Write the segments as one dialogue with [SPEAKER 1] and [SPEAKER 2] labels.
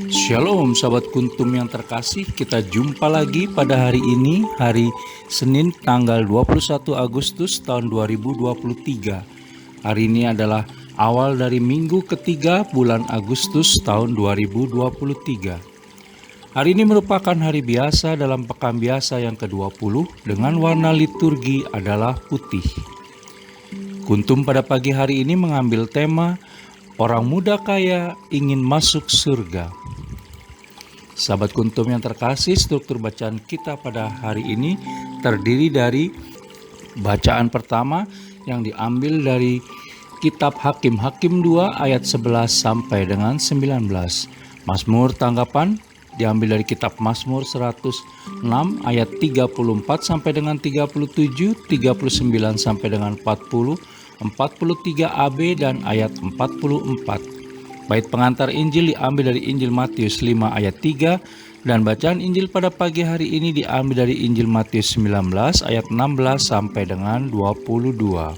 [SPEAKER 1] Shalom sahabat kuntum yang terkasih, kita jumpa lagi pada hari ini, hari Senin tanggal 21 Agustus tahun 2023. Hari ini adalah awal dari minggu ketiga bulan Agustus tahun 2023. Hari ini merupakan hari biasa dalam pekan biasa yang ke-20 dengan warna liturgi adalah putih. Kuntum pada pagi hari ini mengambil tema Orang muda kaya ingin masuk surga. Sahabat kuntum yang terkasih, struktur bacaan kita pada hari ini terdiri dari bacaan pertama yang diambil dari kitab Hakim 2 ayat 11 sampai dengan 19. Mazmur tanggapan diambil dari kitab Mazmur 106 ayat 34 sampai dengan 37, 39 sampai dengan 40, 43 AB dan ayat 44. Bait pengantar Injil diambil dari Injil Matius 5 ayat 3 dan bacaan Injil pada pagi hari ini diambil dari Injil Matius 19 ayat 16 sampai dengan 22.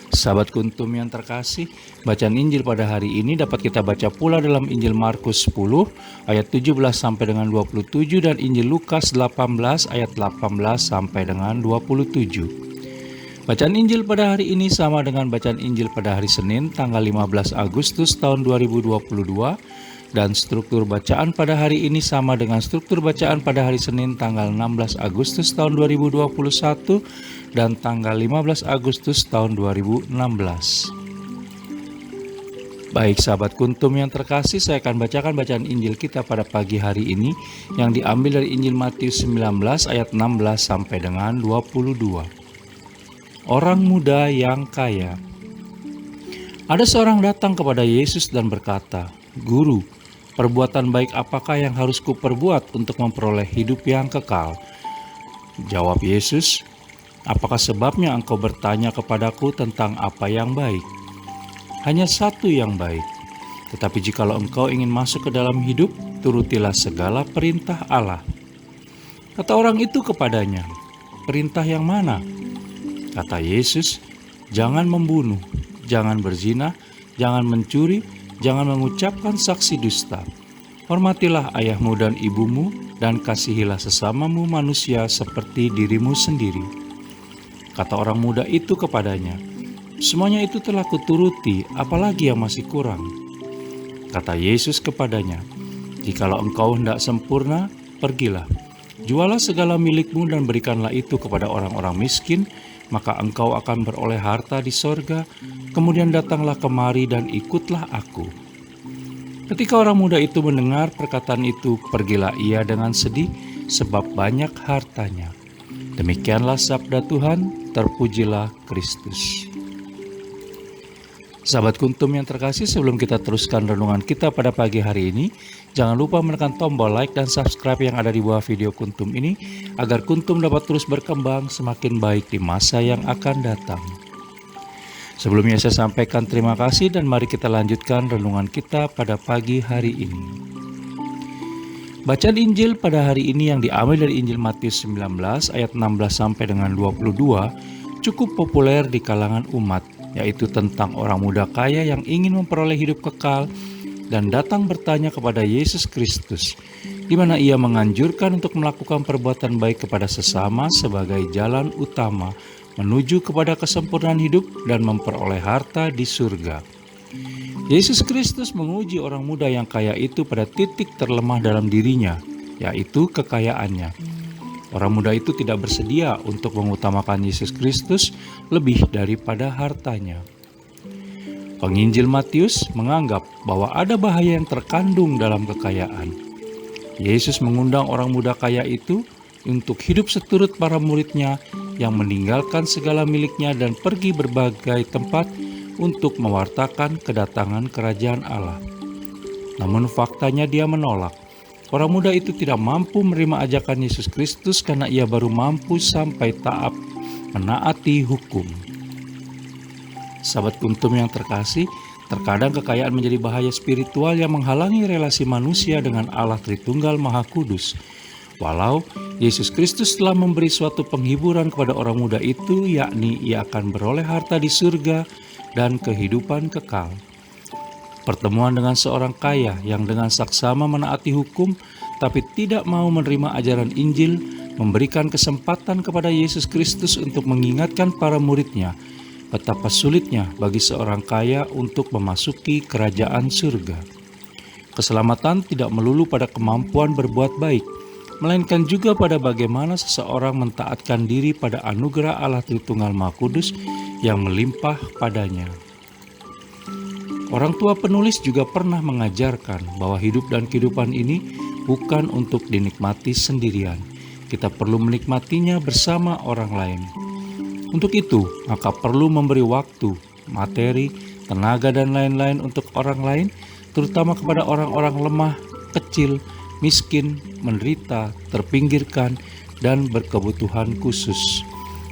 [SPEAKER 1] Sahabat kuntum yang terkasih, bacaan Injil pada hari ini dapat kita baca pula dalam Injil Markus 10 ayat 17 sampai dengan 27 dan Injil Lukas 18 ayat 18 sampai dengan 27. Bacaan Injil pada hari ini sama dengan bacaan Injil pada hari Senin tanggal 15 Agustus tahun 2022 dan struktur bacaan pada hari ini sama dengan struktur bacaan pada hari Senin tanggal 16 Agustus tahun 2021 dan tanggal 15 Agustus tahun 2016. Baik sahabat kuntum yang terkasih, saya akan bacakan bacaan Injil kita pada pagi hari ini yang diambil dari Injil Matius 19 ayat 16 sampai dengan 22. Orang muda yang kaya. Ada seorang datang kepada Yesus dan berkata, "Guru, perbuatan baik apakah yang harus kuperbuat untuk memperoleh hidup yang kekal?" Jawab Yesus, "Apakah sebabnya engkau bertanya kepadaku tentang apa yang baik? Hanya satu yang baik. Tetapi jikalau engkau ingin masuk ke dalam hidup, turutilah segala perintah Allah." Kata orang itu kepadanya, "Perintah yang mana?" Kata Yesus, "Jangan membunuh, jangan berzina, jangan mencuri, jangan mengucapkan saksi dusta. Hormatilah ayahmu dan ibumu, dan kasihilah sesamamu manusia seperti dirimu sendiri." Kata orang muda itu kepadanya, "Semuanya itu telah kuturuti, apalagi yang masih kurang?" Kata Yesus kepadanya, "Jikalau engkau hendak sempurna, pergilah, jualah segala milikmu dan berikanlah itu kepada orang-orang miskin, maka engkau akan beroleh harta di sorga. Kemudian datanglah kemari dan ikutlah aku." Ketika orang muda itu mendengar perkataan itu, pergilah ia dengan sedih, sebab banyak hartanya. Demikianlah sabda Tuhan, terpujilah Kristus. Sahabat kuntum yang terkasih, sebelum kita teruskan renungan kita pada pagi hari ini, jangan lupa menekan tombol like dan subscribe yang ada di bawah video kuntum ini, agar kuntum dapat terus berkembang semakin baik di masa yang akan datang. Sebelumnya saya sampaikan terima kasih dan mari kita lanjutkan renungan kita pada pagi hari ini. Bacaan Injil pada hari ini yang diambil dari Injil Matius 19 ayat 16 sampai dengan 22 cukup populer di kalangan umat, yaitu tentang orang muda kaya yang ingin memperoleh hidup kekal dan datang bertanya kepada Yesus Kristus, di mana ia menganjurkan untuk melakukan perbuatan baik kepada sesama sebagai jalan utama menuju kepada kesempurnaan hidup dan memperoleh harta di surga. Yesus Kristus menguji orang muda yang kaya itu pada titik terlemah dalam dirinya, yaitu kekayaannya. Orang muda itu tidak bersedia untuk mengutamakan Yesus Kristus lebih daripada hartanya. Penginjil Matius menganggap bahwa ada bahaya yang terkandung dalam kekayaan. Yesus mengundang orang muda kaya itu untuk hidup seturut para muridnya yang meninggalkan segala miliknya dan pergi berbagai tempat untuk mewartakan kedatangan kerajaan Allah. Namun faktanya dia menolak. Orang muda itu tidak mampu menerima ajakan Yesus Kristus karena ia baru mampu sampai tahap menaati hukum. Sahabat kuntum yang terkasih, terkadang kekayaan menjadi bahaya spiritual yang menghalangi relasi manusia dengan Allah Tritunggal Maha Kudus. Walau Yesus Kristus telah memberi suatu penghiburan kepada orang muda itu, yakni ia akan beroleh harta di surga dan kehidupan kekal. pertemuan dengan seorang kaya yang dengan saksama menaati hukum tapi tidak mau menerima ajaran Injil, memberikan kesempatan kepada Yesus Kristus untuk mengingatkan para muridnya betapa sulitnya bagi seorang kaya untuk memasuki kerajaan surga. Keselamatan tidak melulu pada kemampuan berbuat baik, melainkan juga pada bagaimana seseorang mentaatkan diri pada anugerah Allah Tritunggal Maha Kudus yang melimpah padanya. Orang tua penulis juga pernah mengajarkan bahwa hidup dan kehidupan ini bukan untuk dinikmati sendirian. Kita perlu menikmatinya bersama orang lain. Untuk itu, maka perlu memberi waktu, materi, tenaga, dan lain-lain untuk orang lain, terutama kepada orang-orang lemah, kecil, miskin, menderita, terpinggirkan, dan berkebutuhan khusus.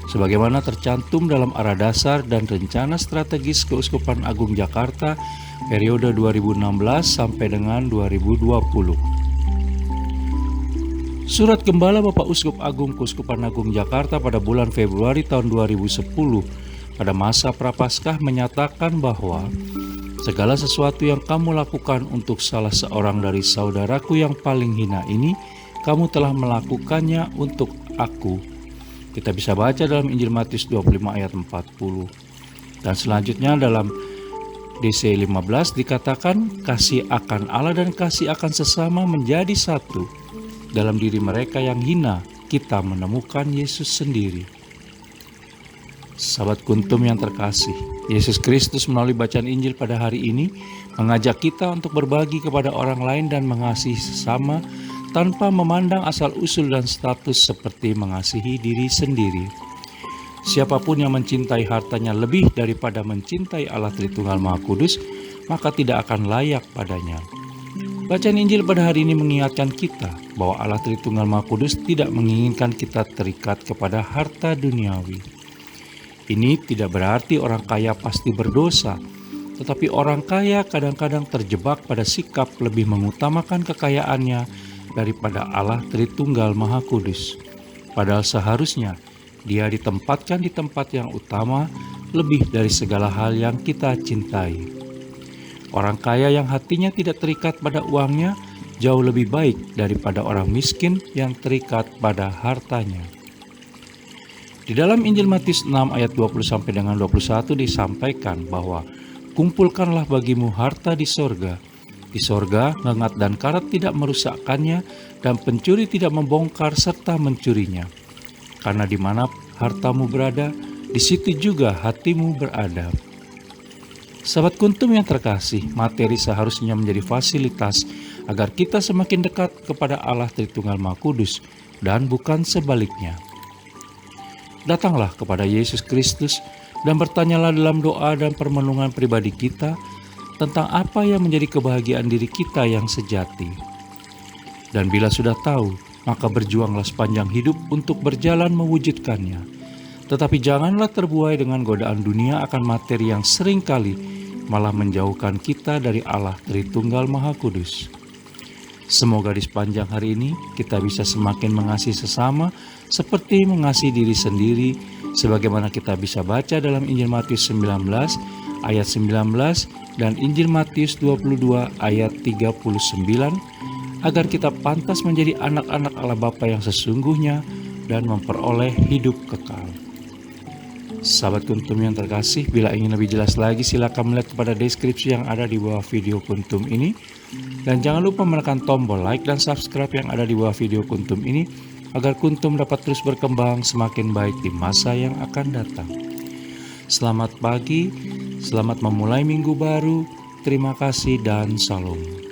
[SPEAKER 1] Sebagaimana tercantum dalam arah dasar dan rencana strategis Keuskupan Agung Jakarta periode 2016 sampai dengan 2020. Surat Gembala Bapak Uskup Agung Keuskupan Agung Jakarta pada bulan Februari tahun 2010 pada masa Prapaskah menyatakan bahwa segala sesuatu yang kamu lakukan untuk salah seorang dari saudaraku yang paling hina ini, kamu telah melakukannya untuk aku. Kita bisa baca dalam Injil Matius 25 ayat 40. Dan selanjutnya dalam DC 15 dikatakan kasih akan Allah dan kasih akan sesama menjadi satu. Dalam diri mereka yang hina, kita menemukan Yesus sendiri. Sahabat Kuntum yang terkasih, Yesus Kristus melalui bacaan Injil pada hari ini mengajak kita untuk berbagi kepada orang lain dan mengasihi sesama tanpa memandang asal-usul dan status seperti mengasihi diri sendiri. Siapapun yang mencintai hartanya lebih daripada mencintai Allah Tritunggal Maha Kudus, maka tidak akan layak padanya. Bacaan Injil pada hari ini mengingatkan kita bahwa Allah Tritunggal Maha Kudus tidak menginginkan kita terikat kepada harta duniawi. Ini tidak berarti orang kaya pasti berdosa, tetapi orang kaya kadang-kadang terjebak pada sikap lebih mengutamakan kekayaannya daripada Allah Tritunggal Maha Kudus. Padahal seharusnya Dia ditempatkan di tempat yang utama lebih dari segala hal yang kita cintai. Orang kaya yang hatinya tidak terikat pada uangnya jauh lebih baik daripada orang miskin yang terikat pada hartanya. Di dalam Injil Matius 6 ayat 20 sampai dengan 21 disampaikan bahwa kumpulkanlah bagimu harta di sorga. Di sorga, ngengat dan karat tidak merusakkannya, dan pencuri tidak membongkar serta mencurinya. Karena di mana hartamu berada, di situ juga hatimu berada. Sahabat Kuntum yang terkasih, materi seharusnya menjadi fasilitas agar kita semakin dekat kepada Allah Tritunggal Maha Kudus, dan bukan sebaliknya. Datanglah kepada Yesus Kristus dan bertanyalah dalam doa dan permenungan pribadi kita tentang apa yang menjadi kebahagiaan diri kita yang sejati. Dan bila sudah tahu, maka berjuanglah sepanjang hidup untuk berjalan mewujudkannya. Tetapi janganlah terbuai dengan godaan dunia akan materi yang seringkali malah menjauhkan kita dari Allah Tritunggal Maha Kudus. Semoga di sepanjang hari ini kita bisa semakin mengasihi sesama seperti mengasihi diri sendiri, sebagaimana kita bisa baca dalam Injil Matius 19 ayat 19 dan Injil Matius 22 ayat 39, agar kita pantas menjadi anak-anak Allah Bapa yang sesungguhnya dan memperoleh hidup kekal. Sahabat Kuntum yang terkasih, bila ingin lebih jelas lagi silakan melihat kepada deskripsi yang ada di bawah video Kuntum ini. Dan jangan lupa menekan tombol like dan subscribe yang ada di bawah video Kuntum ini, agar Kuntum dapat terus berkembang semakin baik di masa yang akan datang. Selamat pagi, selamat memulai minggu baru, terima kasih dan salam.